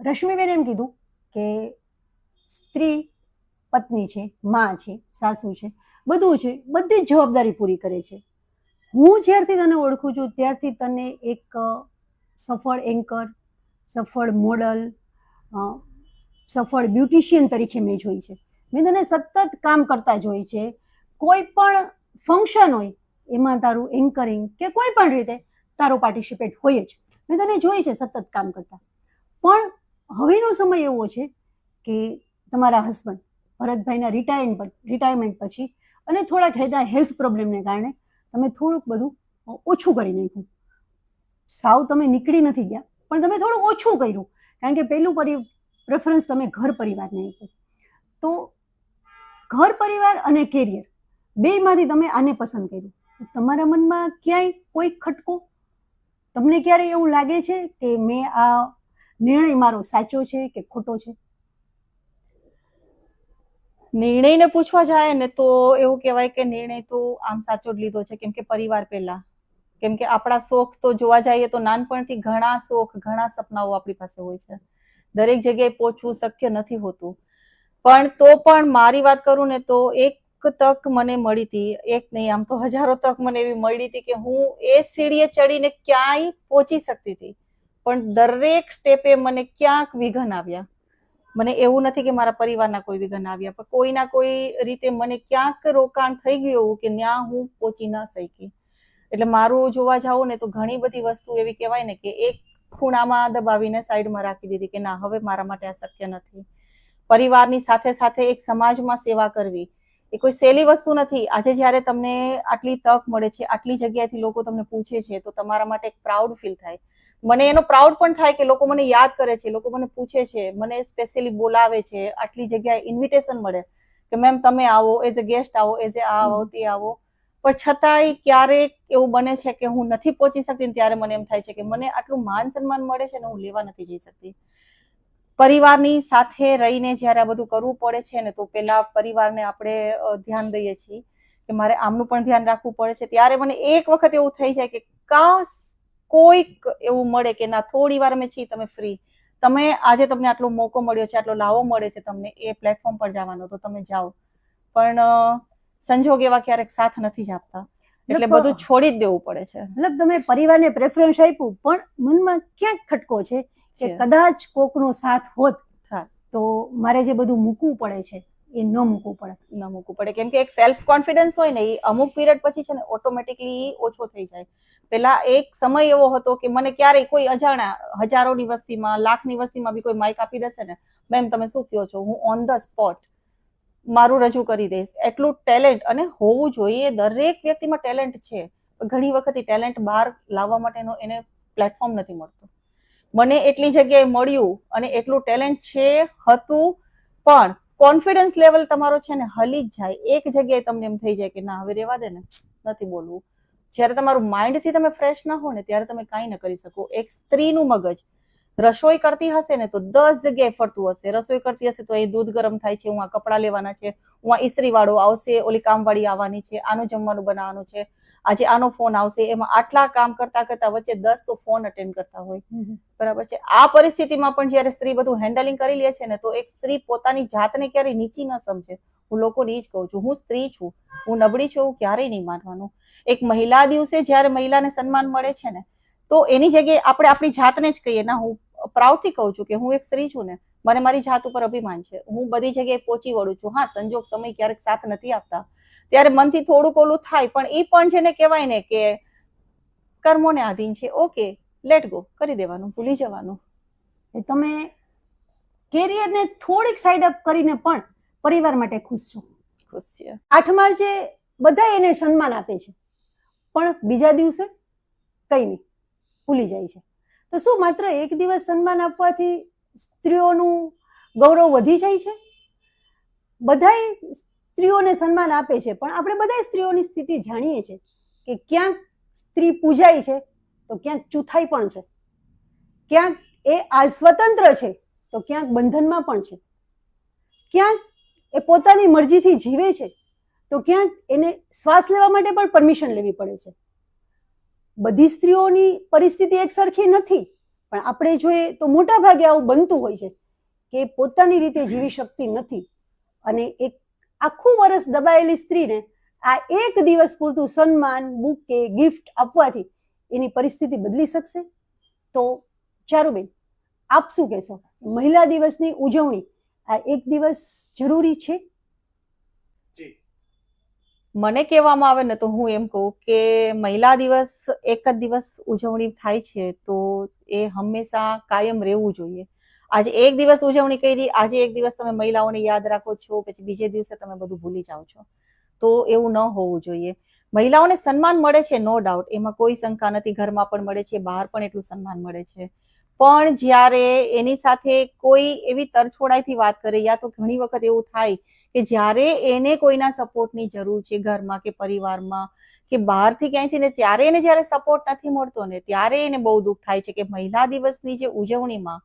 રશ્મિબેન એમ કીધું કે સ્ત્રી પત્ની છે, માં છે, સાસુ છે, બધું છે, બધી જ જવાબદારી પૂરી કરે છે. હું જ્યારથી તને ઓળખું છું ત્યારથી તને એક સફળ એન્કર, સફળ મોડલ, સફળ બ્યુટિશિયન તરીકે મેં જોઈ છે. મેં તને સતત કામ કરતા જોઈ છે. કોઈ પણ ફંક્શન હોય એમાં તારું એન્કરિંગ કે કોઈ પણ રીતે તારો પાર્ટિસિપેટ હોય જ. મેં તને જોઈ છે સતત કામ કરતા. પણ હવેનો સમય એવો છે કે તમારા હસબન્ડ ભરતભાઈના રિટાયરમેન્ટ પછી અને થોડાક હેલ્થ પ્રોબ્લેમને કારણે તમે થોડુંક બધું ઓછું કરી નાખ્યું. સાવ તમે નીકળી નથી ગયા, પણ તમે થોડુંક ઓછું કર્યું, કારણ કે પહેલું પ્રેફરન્સ તમે ઘર પરિવારને આપ્યું. તો ઘર પરિવાર અને કેરિયર બેમાંથી તમે આને પસંદ કર્યું. તમારા મનમાં ક્યાંય કોઈ ખટકો? તમને ક્યારે એવું લાગે છે કે મેં આ નિર્ણય મારો સાચો છે કે ખોટો છે? નિર્ણયને પૂછવા જાય ને તો એવું કહેવાય કે નિર્ણય તો આમ સાચો જ લીધો છે, કેમ કે પરિવાર પહેલા. કેમ કે આપણા શોખ તો જોવા જઈએ તો નાનપણથી ઘણા શોખ, ઘણા સપનાઓ આપણી પાસે હોય છે. દરેક જગ્યાએ પહોંચવું શક્ય નથી હોતું. પણ તો પણ મારી વાત કરું ને તો એક તક મને મળી હતી, એક નહીં આમ તો હજારો તક મને એવી મળી હતી કે હું એ સીડીએ ચડીને ક્યાંય પહોંચી શકતી હતી. પણ દરેક સ્ટેપે મને ક્યાંક વિઘન આવ્યા. મને એવું નથી કે મારા પરિવારના કોઈ વિઘન આવ્યા, પણ કોઈના કોઈ રીતે મને ક્યાંક રોકાણ થઈ ગયું કે ત્યાં હું પહોંચી ન શકી. એટલે મારું જોવા જાઉં ને તો ઘણી બધી વસ્તુ એવી કહેવાય ને કે એક ખૂણામાં દબાવીને સાઈડમાં રાખી દીધી કે ના, હવે મારા માટે આ શક્ય નથી. પરિવારની સાથે સાથે એક સમાજમાં સેવા કરવી એ કોઈ સહેલી વસ્તુ નથી. આજે જ્યારે તમને આટલી તક મળે છે, આટલી જગ્યાએથી લોકો તમને પૂછે છે, તો તમારા માટે એક પ્રાઉડ ફીલ થાય. મને એનો પ્રાઉડ પણ થાય કે લોકો મને યાદ કરે છે, લોકો મને પૂછે છે, મને સ્પેશિયલી બોલાવે છે, આટલી જગ્યાએ ઇન્વિટેશન મળે કે મેમ તમે આવો, એઝ અ ગેસ્ટ આવો, એઝ એ આવો તે આવો. પણ છતાંય ક્યારેક એવું બને છે કે હું નથી પહોંચી શકતી, ત્યારે મને એમ થાય છે કે મને આટલું માન સન્માન મળે છે ને હું લેવા નથી જઈ શકતી. પરિવારની સાથે રહીને જ્યારે આ બધું કરવું પડે છે ને તો પેલા પરિવારને આપણે ધ્યાન દઈએ છીએ કે મારે આમનું પણ ધ્યાન રાખવું પડે છે. ત્યારે મને એક વખત એવું થઈ જાય કે કાશ કોઈક એવું મળે કે ના, થોડી વાર અમે છીએ, તમે ફ્રી, તમે આજે તમને આટલો મોકો મળ્યો છે, આટલો લાવો મળે છે તમને એ પ્લેટફોર્મ પર જવાનો, તો તમે જાઓ. પણ સંજોગ એવા ક્યારેક સાથ નથી જ આપતા, એટલે બધું છોડી જ દેવું પડે છે. મતલબ તમે પરિવારને પ્રેફરન્સ આપ્યું, પણ મનમાં ક્યાંક ખટકો છે કે કદાચ કોકનો સાથ હોત તો મારે જે બધું મૂકવું પડે છે એ ન મૂકવું પડે. કેમ કે એક સેલ્ફ કોન્ફિડન્સ હોય ને એ અમુક પીરિયડ પછી છે ને ઓટોમેટિકલી ઓછો થઈ જાય. પેલા એક સમય એવો હતો કે મને ક્યારેય કોઈ અજાણ્યા હજારોની વસ્તીમાં, લાખની વસ્તીમાં બી કોઈ માઇક આપી દેશે ને, મેમ તમે શું કહો છો, હું ઓન ધ સ્પોટ મારું રજૂ કરી દઈશ. એટલું ટેલેન્ટ અને હોવું જોઈએ. દરેક વ્યક્તિમાં ટેલેન્ટ છે. ઘણી વખત એ ટેલેન્ટ બહાર લાવવા માટેનો એને પ્લેટફોર્મ નથી મળતો. મને એટલી જગ્યાએ મળ્યું અને એટલું ટેલેન્ટ છે, હતું, પણ કોન્ફિડન્સ લેવલ તમારો છે ને હલી જ જાય. એક જગ્યાએ તમને એમ થઈ જાય કે ના, હવે રેવા દે ને, નથી બોલવું. જ્યારે તમારું માઇન્ડથી તમે ફ્રેશ ના હો ને ત્યારે તમે કાંઈ ન કરી શકો. એક સ્ત્રીનું મગજ રસોઈ કરતી હશે ને તો 10 જગ્યાએ ફરતું હશે. રસોઈ કરતી હશે તો એ દૂધ ગરમ થાય છે, હું આ કપડાં લેવાના છે, હું આ ઇસ્ત્રી વાળો આવશે, ઓલી કામવાળી આવવાની છે, આનું જમવાનું બનાવવાનું છે, આજે આનો ફોન આવશે. એમાં આટલા કામ કરતા કરતા વચ્ચે 10 તો ફોન અટેન્ડ કરતા હોય. બરાબર છે. આ પરિસ્થિતિમાં પણ જ્યારે સ્ત્રી બધું હેન્ડલિંગ કરી લે છે ને તો એક સ્ત્રી પોતાની જાતને ક્યારેય નીચી ન સમજે. હું લોકોને એ જ કહું છું, હું સ્ત્રી છું, હું નબળી છું, એવું ક્યારેય નહીં માનવાનું. એક મહિલા દિવસે જ્યારે મહિલાને સન્માન મળે છે ને તો એની જગ્યાએ આપણે આપણી જાતને જ કહીએ, ના, હું પ્રાઉડથી કહું છું કે હું એક સ્ત્રી છું ને, મને મારી જાત ઉપર અભિમાન છે, હું બધી જગ્યાએ પહોંચી વળું છું. હા, સંજોગ સમય ક્યારેક સાથ નથી આપતા ત્યારે મનથી થોડુંક ઓલું થાય, પણ એ પણ જેને કહેવાય ને કે કર્મોને આધીન છે, ઓકે, લેટ ગો કરી દેવાનું, ભૂલી જવાનું. તમે કેરિયરને થોડીક સાઈડ અપ કરીને પણ પરિવાર માટે ખુશ છો. ખુશ છે. 8 માર્ચે બધા એને સન્માન આપે છે, પણ બીજા દિવસે કઈ નહીં, ભૂલી જાય છે. તો શું માત્ર એક દિવસ સન્માન આપવાથી સ્ત્રીઓનું ગૌરવ વધી જાય છે? બધાય સ્ત્રીઓને સન્માન આપે છે, પણ આપણે બધાય સ્ત્રીઓની સ્થિતિ જાણીએ છીએ કે ક્યાંક સ્ત્રી પૂજાય છે તો ક્યાંક ચૂથાઈ પણ છે, ક્યાંક એ આ સ્વતંત્ર છે તો ક્યાંક બંધનમાં પણ છે, ક્યાંક એ પોતાની મરજીથી જીવે છે તો ક્યાંક એને શ્વાસ લેવા માટે પણ પરમિશન લેવી પડે છે. બધી સ્ત્રીઓની પરિસ્થિતિ એક સરખી નથી, પણ આપણે જોઈએ તો મોટા ભાગે આવું બનતું હોય છે કે પોતાની રીતે જીવી શકતી નથી અને એક આખું વર્ષ દબાયેલી સ્ત્રીને આ એક દિવસ પૂરતું સન્માન, બુકે, ગિફ્ટ આપવાથી એની પરિસ્થિતિ બદલી શકશે? તો ચારુબેન, આપ શું કહેશો? મહિલા દિવસની ઉજવણી આ એક દિવસ જરૂરી છે? મને કહેવામાં આવે ને તો હું એમ કહું કે મહિલા દિવસ એક જ દિવસ ઉજવણી થાય છે તો એ હંમેશા કાયમ રહેવું જોઈએ. આજે એક દિવસ ઉજવણી કરી, આજે એક દિવસ તમે મહિલાઓને યાદ રાખો છો, પછી બીજે દિવસે તમે બધું ભૂલી જાઓ છો, તો એવું ન હોવું જોઈએ. મહિલાઓને સન્માન મળે છે, નો ડાઉટ, એમાં કોઈ શંકા નથી. ઘરમાં પણ મળે છે, બહાર પણ એટલું સન્માન મળે છે. પણ જ્યારે એની સાથે કોઈ એવી તરછોડાઈથી વાત કરે, યા તો ઘણી વખત એવું થાય કે જ્યારે એને કોઈના સપોર્ટની જરૂર છે ઘરમાં કે પરિવારમાં કે બહારથી ક્યાંયથી ને ત્યારે એને જ્યારે સપોર્ટ નથી મળતો ને ત્યારે એને બહુ દુઃખ થાય છે કે મહિલા દિવસની જે ઉજવણીમાં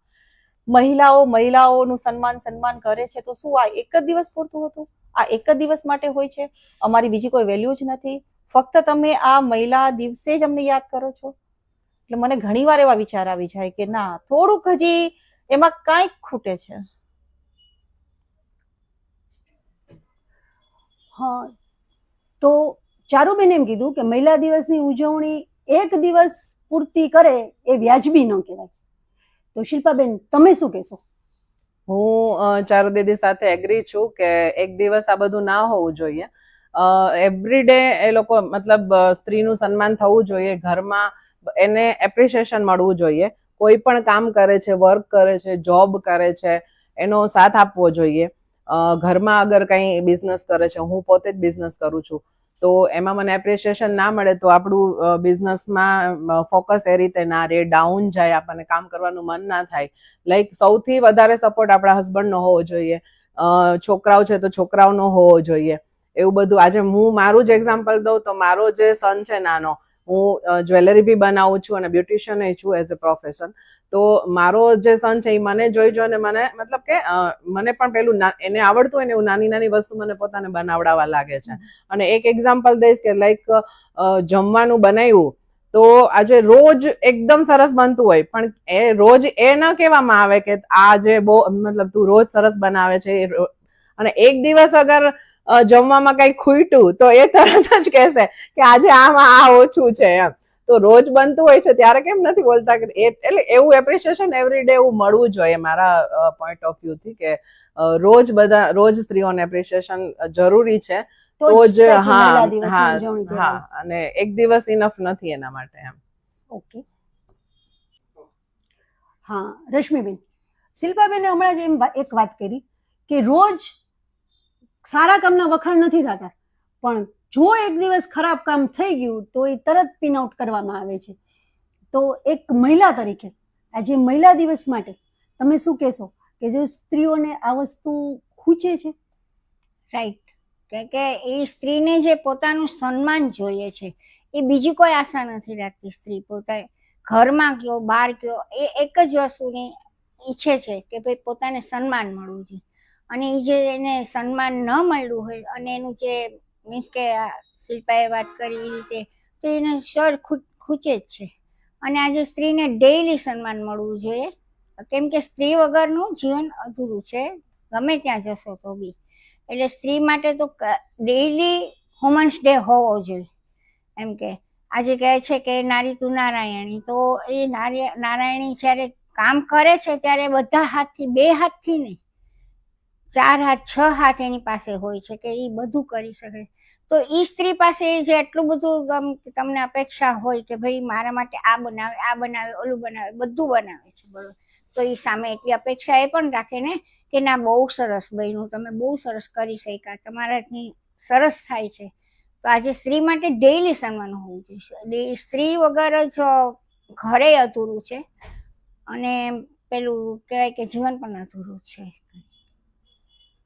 મહિલાઓનું સન્માન કરે છે તો શું આ એક જ દિવસ પૂરતું હતું? આ એક જ દિવસ માટે હોય છે? અમારી બીજી કોઈ વેલ્યુ જ નથી? ફક્ત તમે આ મહિલા દિવસે જ અમને યાદ કરો છો? એટલે મને ઘણીવાર એવા વિચાર આવી જાય કે ના, થોડુંક હજી એમાં કાંઈક ખૂટે છે. હા, તો ચારુબેન એમ કીધું કે મહિલા દિવસની ઉજવણી એક દિવસ પૂરતી કરે એ વ્યાજબી ન કહેવાય. તો શિલ્પાબેન, તમે શું કહેશો? હું ચારુ દીદી સાથે એગ્રી છું કે એક દિવસ આ બધું ના હોવું જોઈએ. એવરી ડે એ લોકો મતલબ સ્ત્રીનું સન્માન થવું જોઈએ, ઘરમાં એને એપ્રિસિએશન મળવું જોઈએ. કોઈ પણ કામ કરે છે, વર્ક કરે છે, જોબ કરે છે, એનો સાથ આપવો જોઈએ. ઘરમાં અગર કંઈ બિઝનેસ કરે છે, હું પોતે જ બિઝનેસ કરું છું, તો એમાં મને એપ્રિસિએશન ના મળે તો આપણું બિઝનેસમાં ફોકસ એ રીતે ના રહે, ડાઉન જાય, આપણને કામ કરવાનું મન ના થાય. લાઈક સૌથી વધારે સપોર્ટ આપણા હસબન્ડનો હોવો જોઈએ, છોકરાઓ છે તો છોકરાઓનો હોવો જોઈએ. એવું બધું. આજે હું મારું જ એક્ઝામ્પલ દઉં તો મારો જે સન છે નાનો, હું જ્વેલરી બી બનાવું છું અને બ્યુટિશિયન છું એઝ અ પ્રોફેશન. તો મારો જે સન છે એ મને જોઈને મને મતલબ કે મને પણ પેલું એને આવડતું હોય ને એવું નાની નાની વસ્તુ મને પોતાને બનાવડાવવા લાગે છે. અને એક એક્ઝામ્પલ દઈશ કે લાઈક જમવાનું બનાવ્યું તો આજે રોજ એકદમ સરસ બનતું હોય પણ એ રોજ એ ન કહેવામાં આવે કે આજે બહુ મતલબ તું રોજ સરસ બનાવે છે, અને એક દિવસ અગર જમવામાં કઈ ખૂટ્યું તો એ તરત જ કહેશે કે આજે આમાં આ ઓછું છે એમ. તો રોજ બનતું હોય છે ત્યારે કેમ નથી બોલતા કે એટલે એવું એપ્રિસિએશન એવરી ડે એવું મળવું જોઈએ મારા પોઈન્ટ ઓફ વ્યૂ થી કે રોજ સ્ત્રીઓને એપ્રિસિએશન જરૂરી છે. તો જ હા, અને એક દિવસ ઇનફ નથી એના માટે એમ. ઓકે, હા રશ્મિબેન, શિલ્પાબેને હમણાં જ એમ એક વાત કરી કે રોજ સારા કામના વખાણ નથી થતા, પણ જો એક દિવસ ખરાબ કામ થઈ ગયું તો એ તરત પિન આઉટ કરવામાં આવે છે. તો એક મહિલા તરીકે આજે મહિલા દિવસ માટે તમે શું કહેશો કે જો સ્ત્રીઓને આ વસ્તુ ખૂચે છે? રાઈટ, કે એ સ્ત્રીને જે પોતાનું સન્માન જોઈએ છે એ બીજી કોઈ આશા નથી રાખતી. સ્ત્રી પોતા ઘરમાં કયો બહાર કયો એ એક જ વસ્તુની ઈચ્છે છે કે ભાઈ પોતાને સન્માન મળવું જોઈએ. અને એ જે એને સન્માન ન મળ્યું હોય અને એનું જે મીન્સ કે શિલ્પાએ વાત કરી એ રીતે તો એને સર ખૂચે જ છે. અને આજે સ્ત્રીને ડેઈલી સન્માન મળવું જોઈએ, કેમ કે સ્ત્રી વગરનું જીવન અધૂરું છે ગમે ત્યાં જશો તો બી. એટલે સ્ત્રી માટે તો ડેઈલી વુમન્સ ડે હોવો જોઈએ. એમ કે આજે કહે છે કે નારી તું નારાયણી, તો એ નારાયણી જ્યારે કામ કરે છે ત્યારે બધા હાથથી, બે હાથથી નહીં, 4 હાથ 6 હાથ એની પાસે હોય છે કે એ બધું કરી શકે. તો એ સ્ત્રી પાસે જે એટલું બધું તમને અપેક્ષા હોય કે ભાઈ મારા માટે આ બનાવે, ઓલું બનાવે, બધું બનાવે છે, બરોબર, તો એ સામે એટલી અપેક્ષા એ પણ રાખે ને કે ના બહુ સરસ બન્યું, તમે બહુ સરસ કરી શક્યા, તમારાથી સરસ થાય છે. તો આજે સ્ત્રી માટે ડેઈલી સન્માન હોવું જોઈએ. સ્ત્રી વગર જ ઘરે અધૂરું છે અને પેલું કહેવાય કે જીવન પણ અધૂરું છે.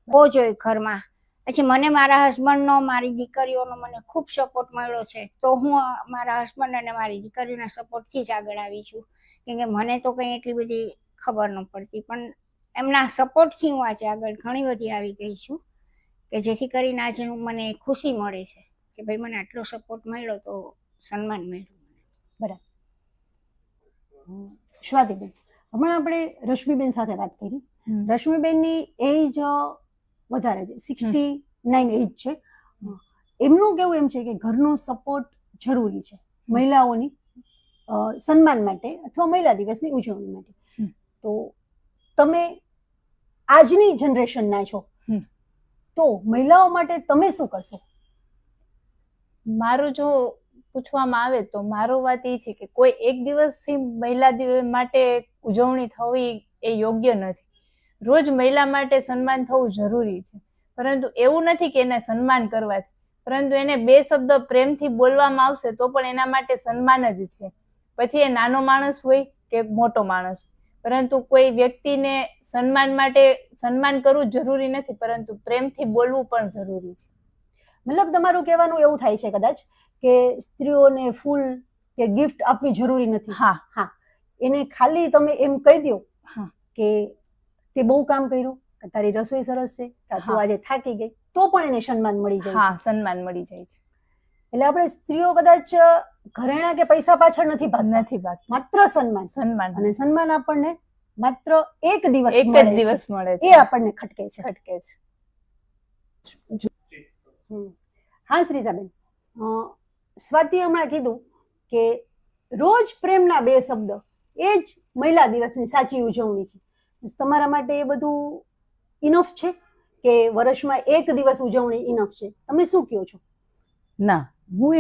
બહુ જોઈએ ઘરમાં. પછી મને મારા હસબન્ડનો, મારી દીકરીઓનો મને ખૂબ સપોર્ટ મળ્યો છે, તો હું મારા હસબન્ડ અને મારી દીકરીઓના સપોર્ટથી જ આગળ આવી છું. કેમ કે મને તો કંઈ એટલી બધી ખબર ન પડતી, પણ એમના સપોર્ટથી હું આજે આગળ ઘણી બધી આવી ગઈ છું કે જેથી કરીને આજે મને ખુશી મળે છે કે ભાઈ મને આટલો સપોર્ટ મળ્યો તો સન્માન મળ્યું. બરાબર. સ્વાતિબેન, હમણાં આપણે રશ્મિબેન સાથે વાત કરી. હમ. રશ્મિબેનની એજ વધારે છે, 69 એજ છે. એમનું કેવું એમ છે કે ઘરનો સપોર્ટ જરૂરી છે મહિલાઓની સન્માન માટે અથવા મહિલા દિવસની ઉજવણી માટે. તો તમે આજની જનરેશનના છો, તો મહિલાઓ માટે તમે શું કરશો? મારું જો પૂછવામાં આવે તો મારો વાત એ છે કે કોઈ એક દિવસથી મહિલા દિવસ માટે ઉજવણી થવી એ યોગ્ય નથી. રોજ મહિલા માટે સન્માન થવું જરૂરી છે, પરંતુ એવું નથી કે એને સન્માન કરવાથી, પરંતુ એને 2 શબ્દ પ્રેમથી બોલવામાં આવશે તો પણ એના માટે સન્માન જ છે. પછી એ નાનો માણસ હોય કે મોટો માણસ, પરંતુ કોઈ વ્યક્તિને સન્માન માટે સન્માન કરવું જરૂરી નથી, પરંતુ પ્રેમથી બોલવું પણ જરૂરી છે. મતલબ તમારું કહેવાનું એવું થાય છે કદાચ કે સ્ત્રીઓને ફૂલ કે ગિફ્ટ આપવી જરૂરી નથી. હા, એને ખાલી તમે એમ કહી દો હા. કે તે બહુ કામ કર્યું, કે તારી રસોઈ સરસ છે, કે તું હા. આજે થાકી ગઈ, તો પણ એને સન્માન મળી જાય હા, છે. સન્માન મળી જાય છે. એટલે આપણે સ્ત્રીઓ કદાચ ઘરેણા કે પૈસા પાછળ નથી ભાગતા, નથી ભાગતા, માત્ર સન્માન. સન્માન અને સન્માન આપણને માત્ર એક દિવસ એક જ મળે છે. દિવસ મળે એ છે, આપણને ખટકે છે. ખટકે છે. હા શ્રીજાબેન, સ્વાતિ હમણાં કીધું કે રોજ પ્રેમના 2 શબ્દ એ જ મહિલા દિવસની સાચી ઉજવણી છે. તમારા માટે એ બધું ઇનફ છે કે વર્ષમાં એક દિવસ ઉજવણી ઇનફ છે? તમે શું કહો છો? ના, હું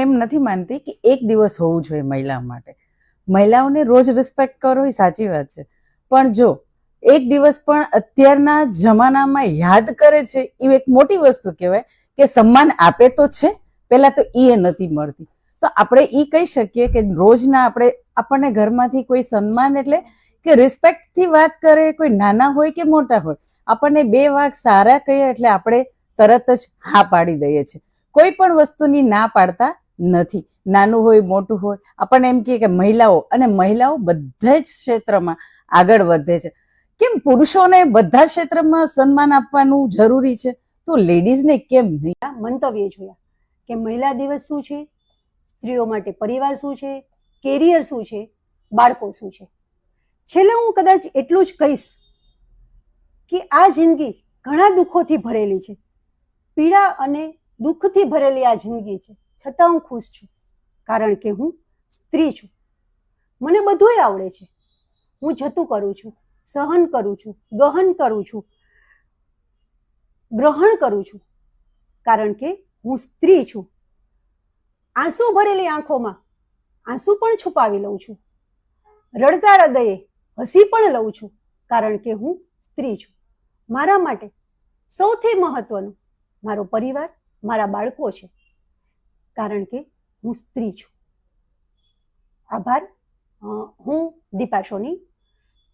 એમ નથી માનતી કે એક દિવસ હોવું જોઈએ મહિલા માટે. મહિલાઓને રોજ રિસ્પેક્ટ કરો એ સાચી વાત છે, પણ જો એક દિવસ પણ અત્યારના જમાનામાં યાદ કરે છે એ એક મોટી વસ્તુ કહેવાય. કે સન્માન આપે તો છે, પહેલા તો એ નથી મળતી. તો આપણે એ કહી શકીએ કે રોજના આપણને ઘરમાંથી કોઈ સન્માન એટલે કે રિસ્પેક્ટથી વાત કરે, કોઈ નાના હોય કે મોટા હોય, આપણને 2 વાક સારા કહીએ એટલે આપણે તરત જ હા પાડી દઈએ છીએ. કોઈ પણ વસ્તુની ના પાડતા નથી, નાનું હોય મોટું હોય. આપણને એમ કહે કે મહિલાઓ બધા જ ક્ષેત્રમાં આગળ વધે છે. કેમ પુરુષોને બધા ક્ષેત્રમાં સન્માન આપવાનું જરૂરી છે, તો લેડીઝને કેમ નહીં? મંતવ્ય જોયા કે મહિલા દિવસ શું છે, સ્ત્રીઓ માટે પરિવાર શું છે, કેરિયર શું છે, બાળકો શું છે. છેલ્લે હું કદાચ એટલું જ કહીશ કે આ જિંદગી ઘણા દુઃખોથી ભરેલી છે, પીડા અને દુઃખથી ભરેલી આ જિંદગી છે, છતાં હું ખુશ છું, કારણ કે હું સ્ત્રી છું. મને બધુંય આવડે છે. હું જતું કરું છું, સહન કરું છું, ગહન કરું છું, ગ્રહણ કરું છું, કારણ કે હું સ્ત્રી છું. આંસુ ભરેલી આંખોમાં આંસુ પણ છુપાવી લઉં છું, રડતા હૃદયે હસી પણ લઉં છું, કારણ કે હું સ્ત્રી છું. મારા માટે સૌથી મહત્વનું મારો પરિવાર, મારા બાળકો છે, કારણ કે હું સ્ત્રી છું. આભાર. હું દીપા સોની,